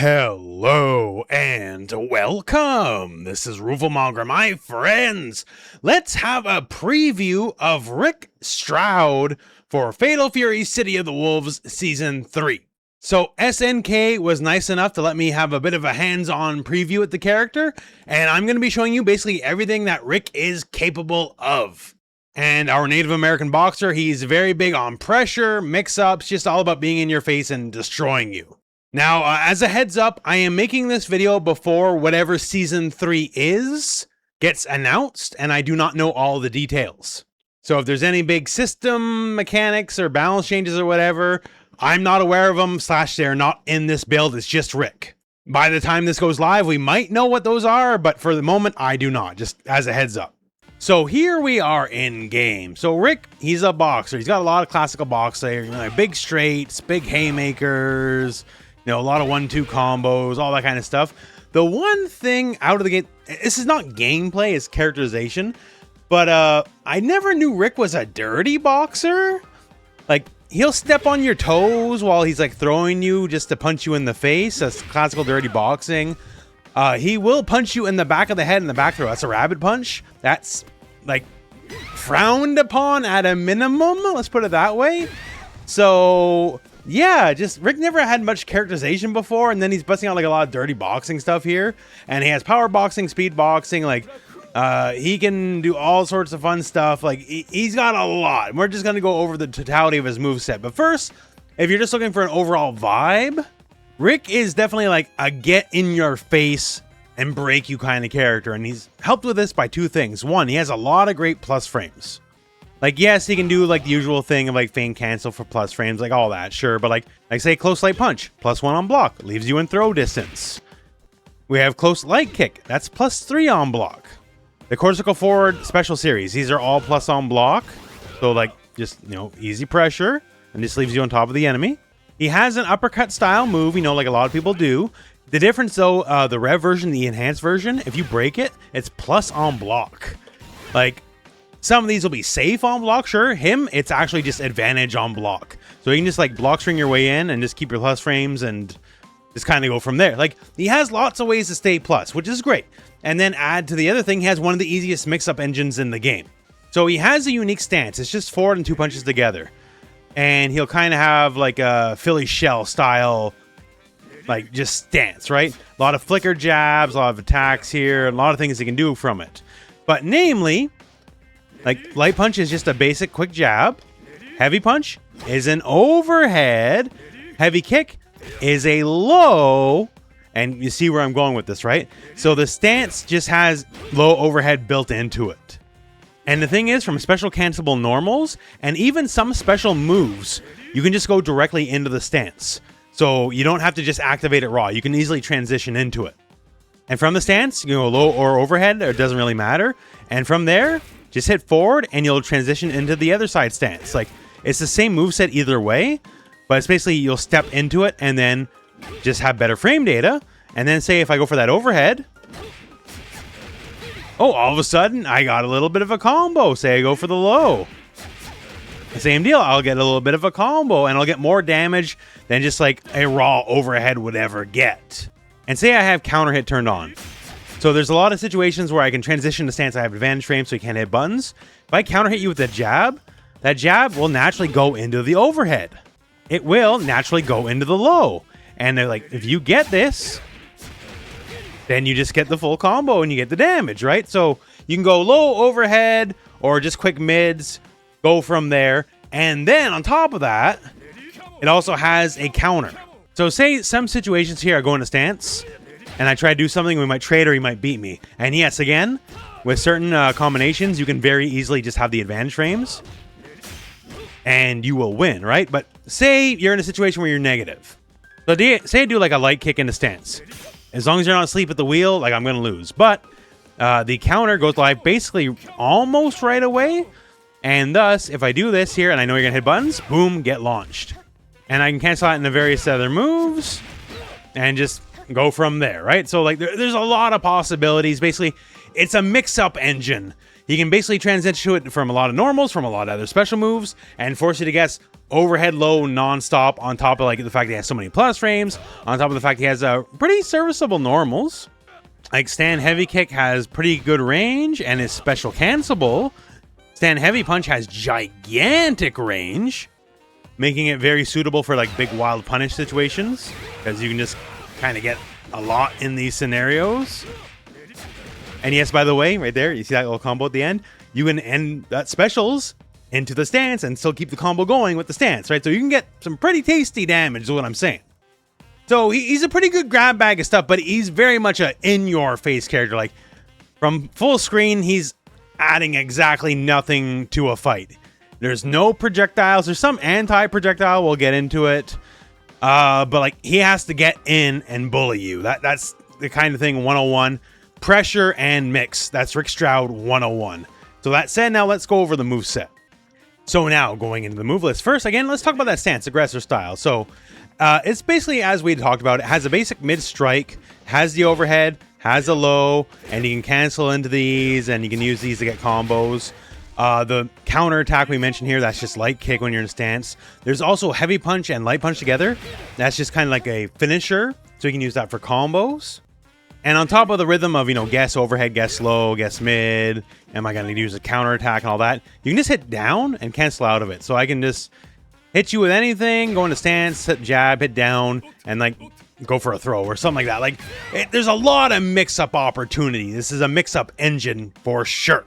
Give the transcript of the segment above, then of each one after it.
Hello and welcome. This is Rooflemonger, my friends. Let's have a preview of Rick Strowd for Fatal Fury City of the Wolves Season 3. So SNK was nice enough to let me have a bit of a hands-on preview with the character, and I'm going to be showing you basically everything that Rick is capable of. And our Native American boxer, he's very big on pressure, mix-ups, just all about being in your face and destroying you. Now, as a heads up, I am making this video before whatever Season 3 gets announced, and I do not know all the details. So if there's any big system mechanics or balance changes or whatever, I'm not aware of them, / they're not in this build, it's just Rick. By the time this goes live, we might know what those are, but for the moment, I do not, just as a heads up. So here we are in game. So Rick, he's a boxer. He's got a lot of classical boxing, like big straights, big haymakers, a lot of 1-2 combos, all that kind of stuff. The one thing out of the gate, this is not gameplay, it's characterization, but I never knew Rick was a dirty boxer. Like, he'll step on your toes while he's like throwing you just to punch you in the face. That's classical dirty boxing. He will punch you in the back of the head in the back throw. That's a rabbit punch. That's like frowned upon at a minimum. Let's put it that way. So yeah, just Rick never had much characterization before, and then he's busting out like a lot of dirty boxing stuff here, and he has power boxing, speed boxing, like he can do all sorts of fun stuff. Like he's got a lot. We're just gonna go over the totality of his moveset. But first, if you're just looking for an overall vibe, Rick is definitely like a get in your face and break you kind of character, and he's helped with this by two things. One, he has a lot of great plus frames. Like, yes, he can do like the usual thing of like feint cancel for plus frames, like all that, sure. But like say close light punch, +1 on block, leaves you in throw distance. We have close light kick, that's +3 on block. The cortical forward special series, these are all plus on block. So like just, easy pressure and just leaves you on top of the enemy. He has an uppercut style move, like a lot of people do. The difference though, the rev version, the enhanced version, if you break it, it's plus on block. Like, some of these will be safe on block, sure. Him, it's actually just advantage on block. So you can just like block string your way in and just keep your plus frames and just kind of go from there. Like, he has lots of ways to stay plus, which is great. And then add to the other thing, he has one of the easiest mix-up engines in the game. So he has a unique stance. It's just forward and 2 punches together. And he'll kind of have like a Philly shell style, like just stance, right? A lot of flicker jabs, a lot of attacks here, a lot of things he can do from it. But namely, like light punch is just a basic quick jab. Heavy punch is an overhead. Heavy kick is a low. And you see where I'm going with this, right? So the stance just has low overhead built into it. And the thing is, from special cancelable normals and even some special moves, you can just go directly into the stance. So you don't have to just activate it raw. You can easily transition into it. And from the stance, you can go low or overhead, it doesn't really matter. And from there, just hit forward and you'll transition into the other side stance. Like, it's the same moveset either way, but it's basically you'll step into it and then just have better frame data. And then say if I go for that overhead, oh, all of a sudden I got a little bit of a combo. Say I go for the low. Same deal, I'll get a little bit of a combo and I'll get more damage than just like a raw overhead would ever get. And say I have counter hit turned on. So there's a lot of situations where I can transition to stance. I have advantage frame so you can't hit buttons. If I counter hit you with a jab, that jab will naturally go into the overhead. It will naturally go into the low. And they're like, if you get this, then you just get the full combo and you get the damage, right? So you can go low overhead or just quick mids, go from there. And then on top of that, it also has a counter. So say some situations here I go into stance and I try to do something, we might trade or he might beat me. And yes, again, with certain combinations, you can very easily just have the advantage frames and you will win, right? But say you're in a situation where you're negative. So say I do like a light kick into stance. As long as you're not asleep at the wheel, like I'm going to lose. But the counter goes live basically almost right away. And thus, if I do this here and I know you're going to hit buttons, boom, get launched. And I can cancel out into various other moves and just go from there, right? So like there's a lot of possibilities. Basically, it's a mix-up engine. You can basically transition to it from a lot of normals, from a lot of other special moves, and force you to guess overhead low non-stop, on top of like the fact that he has so many plus frames, on top of the fact he has pretty serviceable normals. Like stand heavy kick has pretty good range and is special cancelable. Stand heavy punch has gigantic range, making it very suitable for like big wild punish situations, because you can just kind of get a lot in these scenarios. And yes, by the way, right there, you see that little combo at the end? You can end that specials into the stance and still keep the combo going with the stance, right? So you can get some pretty tasty damage is what I'm saying. So he's a pretty good grab bag of stuff, but he's very much a in-your-face character. Like, from full screen, he's adding exactly nothing to a fight. There's no projectiles. There's some anti-projectile. We'll get into it. But, like, he has to get in and bully you. That's the kind of thing 101. Pressure and mix. That's Rick Strowd 101. So that said, now let's go over the moveset. So now, going into the move list. First, again, let's talk about that stance, aggressor style. So, it's basically, as we talked about, it has a basic mid-strike, has the overhead, has a low, and you can cancel into these, and you can use these to get combos. The counter attack we mentioned here, that's just light kick when you're in a stance. There's also heavy punch and light punch together. That's just kind of like a finisher, so you can use that for combos. And on top of the rhythm of, you know, guess overhead, guess low, guess mid, am I going to use a counter attack and all that, you can just hit down and cancel out of it. So I can just hit you with anything, go into stance, hit jab, hit down, and like go for a throw or something like that. Like, there's a lot of mix-up opportunity. This is a mix-up engine for sure.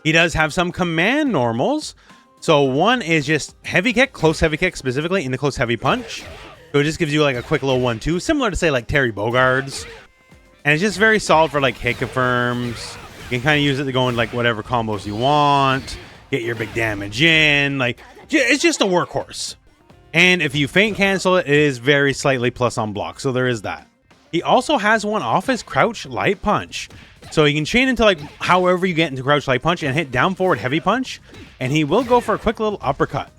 He does have some command normals. So one is just heavy kick, close heavy kick specifically, in the close heavy punch. So it just gives you like a quick little 1-2, similar to say like Terry Bogard's. And it's just very solid for like hit confirms. You can kind of use it to go in like whatever combos you want, get your big damage in. Like, it's just a workhorse. And if you feint cancel it, it is very slightly plus on block. So there is that. He also has one off his crouch light punch. So you can chain into like however you get into crouch light punch and hit down forward heavy punch. And he will go for a quick little uppercut.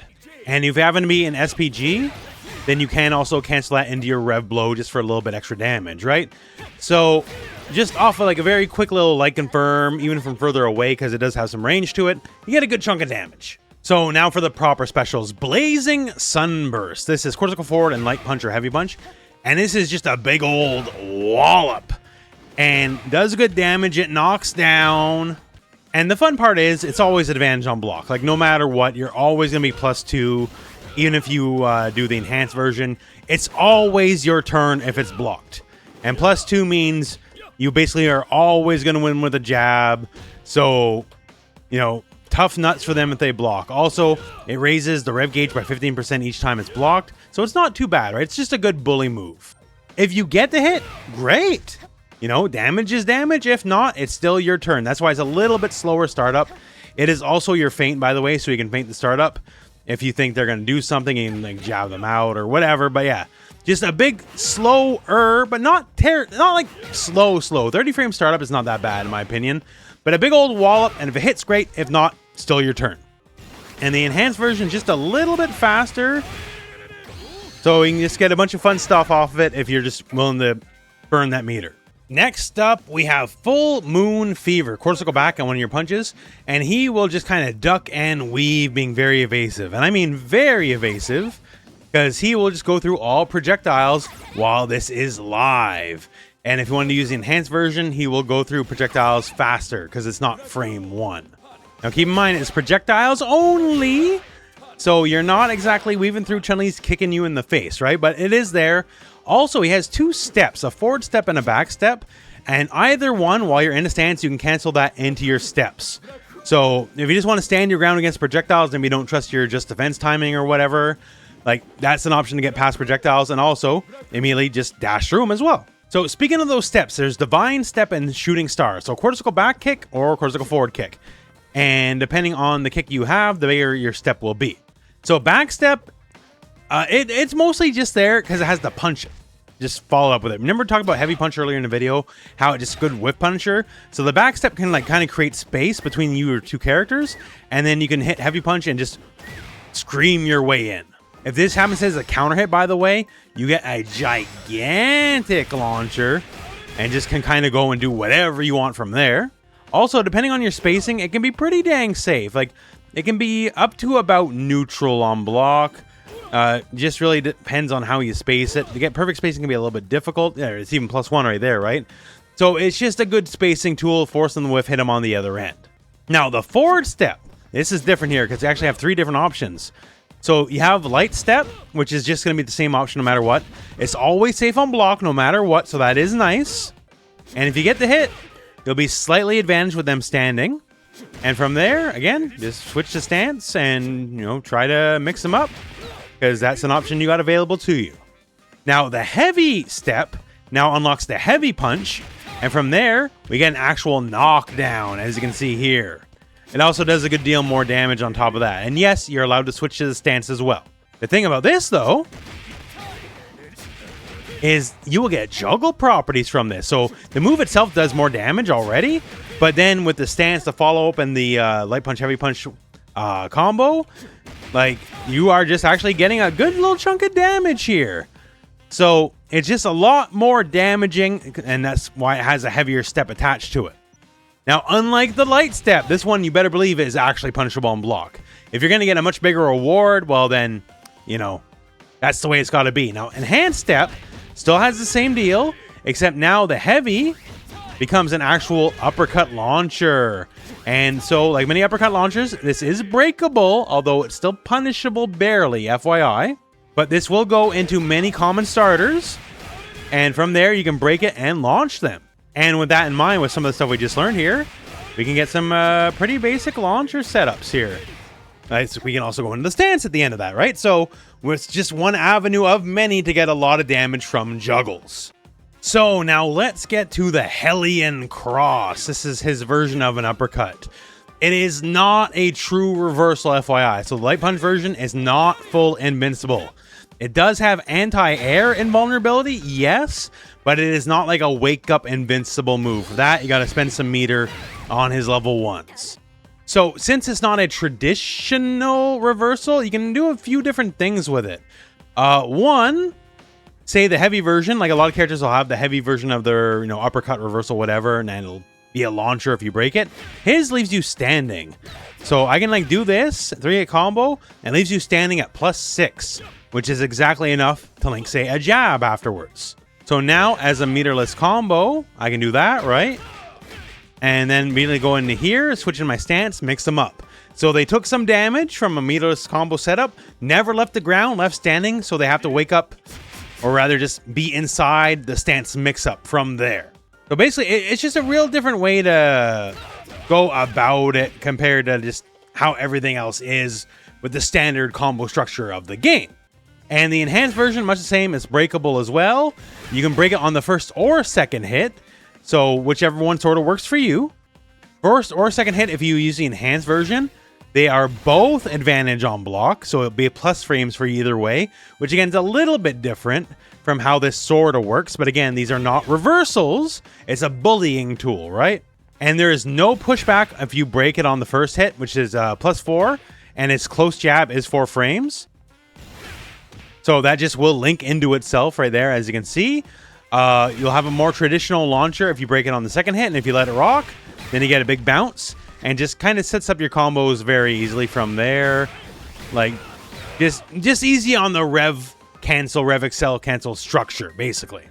And if you happen to be an SPG, then you can also cancel that into your rev blow just for a little bit extra damage, right? So just off of like a very quick little light confirm, even from further away, because it does have some range to it, you get a good chunk of damage. So now for the proper specials. Blazing Sunburst. This is cortical forward and light punch or heavy punch. And this is just a big old wallop. And does good damage. It knocks down. And the fun part is, it's always advantage on block. Like, no matter what, you're always going to be +2. Even if you do the enhanced version, it's always your turn if it's blocked. And +2 means you basically are always going to win with a jab. So, you know, tough nuts for them if they block. Also, it raises the rev gauge by 15% each time it's blocked. So it's not too bad, right? It's just a good bully move. If you get the hit, great. You know, damage is damage. If not, it's still your turn. That's why it's a little bit slower startup. It is also your feint, by the way, so you can feint the startup. If you think they're going to do something, you can like jab them out or whatever. But yeah, just a big slower, but not like slow. 30 frame startup is not that bad in my opinion. But a big old wallop, and if it hits, great. If not, still your turn. And the enhanced version is just a little bit faster. So you can just get a bunch of fun stuff off of it if you're just willing to burn that meter. Next up, we have Full Moon Fever. Cortical back on one of your punches, and he will just kind of duck and weave, being very evasive. And I mean very evasive, because he will just go through all projectiles while this is live. And if you want to use the enhanced version, he will go through projectiles faster, because it's not frame 1. Now keep in mind, it's projectiles only, so you're not exactly weaving through Chun-Li's kicking you in the face, right? But it is there. Also, he has 2 steps, a forward step and a back step. And either one, while you're in a stance, you can cancel that into your steps. So if you just want to stand your ground against projectiles and you don't trust your just defense timing or whatever, like that's an option to get past projectiles, and also immediately just dash through them as well. So speaking of those steps, there's Divine Step and Shooting Star. So cortical back kick or cortical forward kick. And depending on the kick you have, the bigger your step will be. So back step, it's mostly just there because it has the punch. Just follow up with it. Remember talking about heavy punch earlier in the video, how it's just a good whip punisher? So the back step can like kind of create space between you or 2 characters, and then you can hit heavy punch and just scream your way in. If this happens as a counter hit, by the way, you get a gigantic launcher and just can kind of go and do whatever you want from there. Also, depending on your spacing, it can be pretty dang safe. Like, it can be up to about neutral on block. Just really depends on how you space it. To get perfect spacing can be a little bit difficult. Yeah, it's even +1 right there, right? So it's just a good spacing tool, force them the whiff, hit them on the other end. Now, the forward step. This is different here because you actually have 3 different options. So you have light step, which is just going to be the same option no matter what. It's always safe on block no matter what, so that is nice. And if you get the hit, you'll be slightly advantaged with them standing. And from there, again, just switch the stance and, you know, try to mix them up, because that's an option you got available to you. Now, the heavy step now unlocks the heavy punch, and from there, we get an actual knockdown, as you can see here. It also does a good deal more damage on top of that. And yes, you're allowed to switch to the stance as well. The thing about this, though, is you will get juggle properties from this. So the move itself does more damage already, but then with the stance, the follow-up, and the light punch, heavy punch combo, like, you are just actually getting a good little chunk of damage here. So it's just a lot more damaging, and that's why it has a heavier step attached to it. Now, unlike the light step, this one, you better believe, is actually punishable on block. If you're going to get a much bigger reward, well then, you know, that's the way it's got to be. Now, enhanced step still has the same deal, except now the heavy becomes an actual uppercut launcher. And so, like many uppercut launchers, this is breakable, although it's still punishable barely, FYI. But this will go into many common starters, and from there you can break it and launch them. And with that in mind, with some of the stuff we just learned here, we can get some pretty basic launcher setups here. So we can also go into the stance at the end of that, right? So it's just one avenue of many to get a lot of damage from juggles. So now let's get to the Hellion Cross. This is his version of an uppercut. It is not a true reversal, FYI. So the light punch version is not full invincible. It does have anti-air invulnerability, yes, but it is not like a wake-up invincible move. For that, you got to spend some meter on his level 1s. So since it's not a traditional reversal, you can do a few different things with it. One, say the heavy version, like a lot of characters will have the heavy version of their, you know, uppercut, reversal, whatever, and then it'll be a launcher if you break it. His leaves you standing. So I can like do this 3-hit combo and leaves you standing at +6, which is exactly enough to link, say, a jab afterwards. So now as a meterless combo, I can do that, right? And then immediately go into here, switch in my stance, mix them up. So they took some damage from a meterless combo setup, never left the ground, left standing, so they have to wake up, or rather just be inside the stance mix-up from there. So basically, it's just a real different way to go about it compared to just how everything else is with the standard combo structure of the game. And the enhanced version, much the same, is breakable as well. You can break it on the first or second hit, so whichever one sort of works for you. First or second hit, if you use the enhanced version, they are both advantage on block, so it'll be plus frames for you either way, which again is a little bit different from how this sort of works. But again, these are not reversals. It's a bullying tool, right? And there is no pushback if you break it on the first hit, which is +4, and its close jab is 4 frames. So that just will link into itself right there, as you can see. You'll have a more traditional launcher if you break it on the second hit, and if you let it rock, then you get a big bounce, and just kind of sets up your combos very easily from there. Like, just easy on the rev excel cancel structure, basically.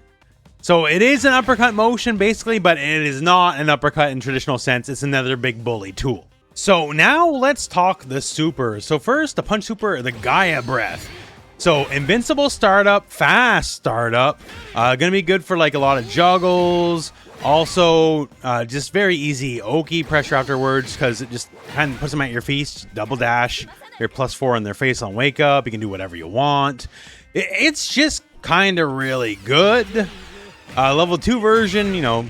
So it is an uppercut motion, basically, but it is not an uppercut in traditional sense. It's another big bully tool. So now let's talk the supers. So first, the punch super, the Gaia Breath. So invincible startup, fast startup, gonna be good for like a lot of juggles. Also, just very easy Oki pressure afterwards, because it just kind of puts them at your feet. Double dash, you're +4 in their face on wake up. You can do whatever you want. It's just kind of really good. Level 2 version, you know,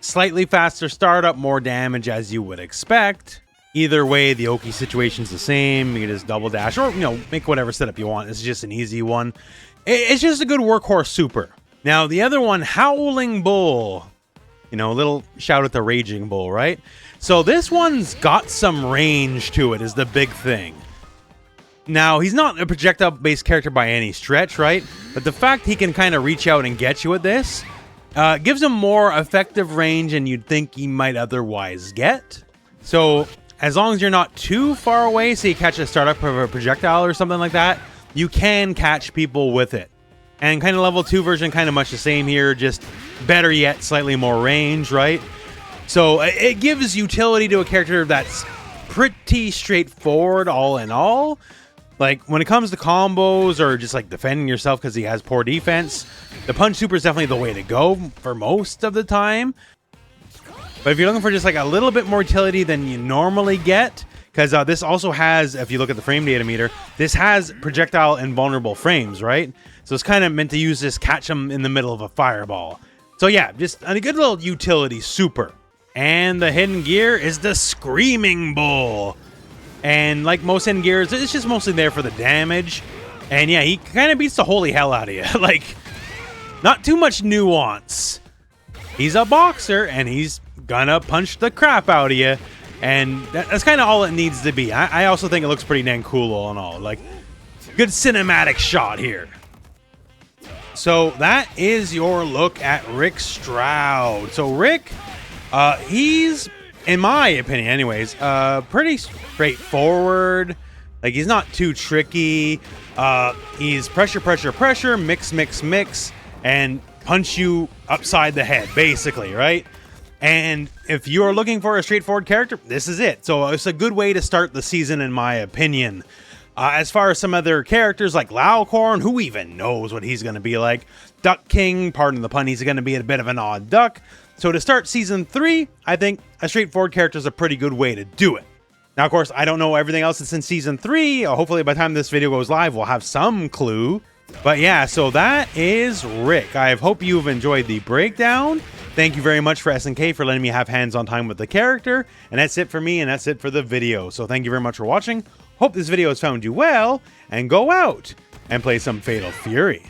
slightly faster startup, more damage as you would expect. Either way, the Oki situation's the same. You can just double dash or, you know, make whatever setup you want. It's just an easy one. It's just a good workhorse super. Now, the other one, Howling Bull. You know, a little shout at the Raging Bull, right? So this one's got some range to it is the big thing. Now, he's not a projectile-based character by any stretch, right? But the fact he can kind of reach out and get you with this gives him more effective range than you'd think he might otherwise get. So as long as you're not too far away, so you catch a startup of a projectile or something like that, you can catch people with it. And kind of level 2 version, kind of much the same here, just better yet, slightly more range, right? So it gives utility to a character that's pretty straightforward all in all. Like when it comes to combos or just like defending yourself because he has poor defense, the punch super is definitely the way to go for most of the time. But if you're looking for just like a little bit more utility than you normally get, because this also has, if you look at the frame data meter, this has projectile invulnerable frames, right? So it's kind of meant to use this, catch them in the middle of a fireball. So yeah, just a good little utility super. And the hidden gear is the Screaming Bull. And like most hidden gears, it's just mostly there for the damage. And yeah, he kind of beats the holy hell out of you. Like, not too much nuance. He's a boxer, and he's gonna punch the crap out of you. And that's kind of all it needs to be. I also think it looks pretty dang cool all in all. Like, good cinematic shot here. So that is your look at Rick Strowd. So Rick, he's, in my opinion anyways, pretty straightforward. Like, he's not too tricky. He's pressure, pressure, pressure, mix, mix, mix, and punch you upside the head, basically, right? And if you're looking for a straightforward character, this is it. So it's a good way to start the season, in my opinion. As far as some other characters like Laucorn, who even knows what he's going to be like? Duck King, pardon the pun, he's going to be a bit of an odd duck. So to start Season 3, I think a straightforward character is a pretty good way to do it. Now, of course, I don't know everything else that's in Season 3. Hopefully by the time this video goes live, we'll have some clue. But yeah, so that is Rick. I hope you've enjoyed the breakdown. Thank you very much for SNK for letting me have hands-on time with the character. And that's it for me, and that's it for the video. So thank you very much for watching. Hope this video has found you well, and go out and play some Fatal Fury.